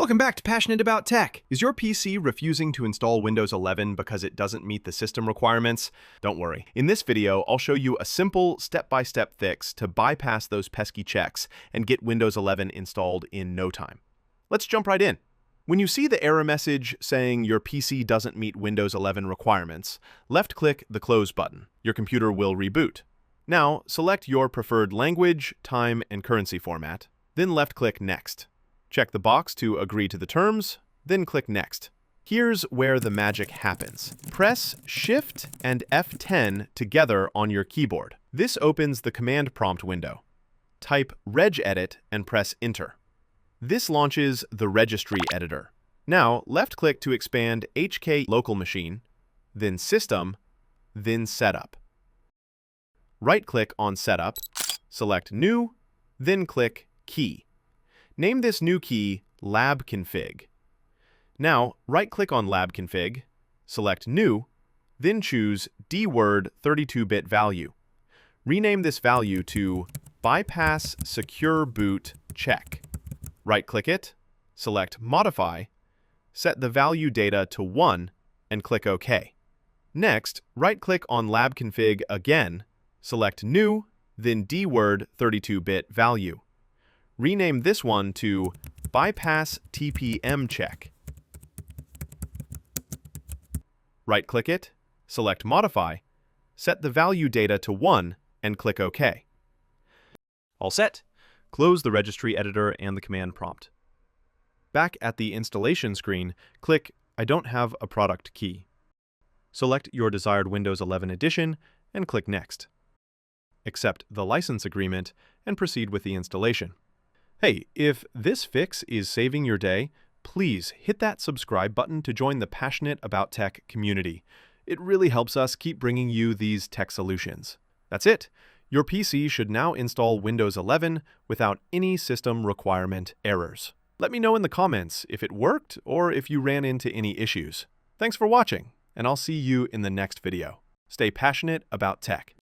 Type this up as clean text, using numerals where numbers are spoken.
Welcome back to Passionate About Tech. Is your PC refusing to install Windows 11 because it doesn't meet the system requirements? Don't worry. In this video, I'll show you a simple step-by-step fix to bypass those pesky checks and get Windows 11 installed in no time. Let's jump right in. When you see the error message saying your PC doesn't meet Windows 11 requirements, left-click the Close button. Your computer will reboot. Now, select your preferred language, time, and currency format, then left-click Next. Check the box to agree to the terms, then click Next. Here's where the magic happens. Press Shift and F10 together on your keyboard. This opens the command prompt window. Type regedit and press Enter. This launches the Registry Editor. Now, left-click to expand HK Local Machine, then System, then Setup. Right-click on Setup, select New, then click Key. Name this new key LabConfig. Now, right-click on LabConfig, select New, then choose dword 32-bit value. Rename this value to BypassSecureBootCheck. Right-click it, select Modify, set the value data to 1, and click OK. Next, right-click on LabConfig again, select New, then dword 32-bit value. Rename this one to BypassTPMCheck. Right-click it, select Modify, set the value data to 1, and click OK. All set. Close the Registry Editor and the command prompt. Back at the installation screen, click I don't have a product key. Select your desired Windows 11 edition and click Next. Accept the license agreement and proceed with the installation. Hey, if this fix is saving your day, please hit that subscribe button to join the Passionate About Tech community. It really helps us keep bringing you these tech solutions. That's it. Your PC should now install Windows 11 without any system requirement errors. Let me know in the comments if it worked or if you ran into any issues. Thanks for watching, and I'll see you in the next video. Stay passionate about tech.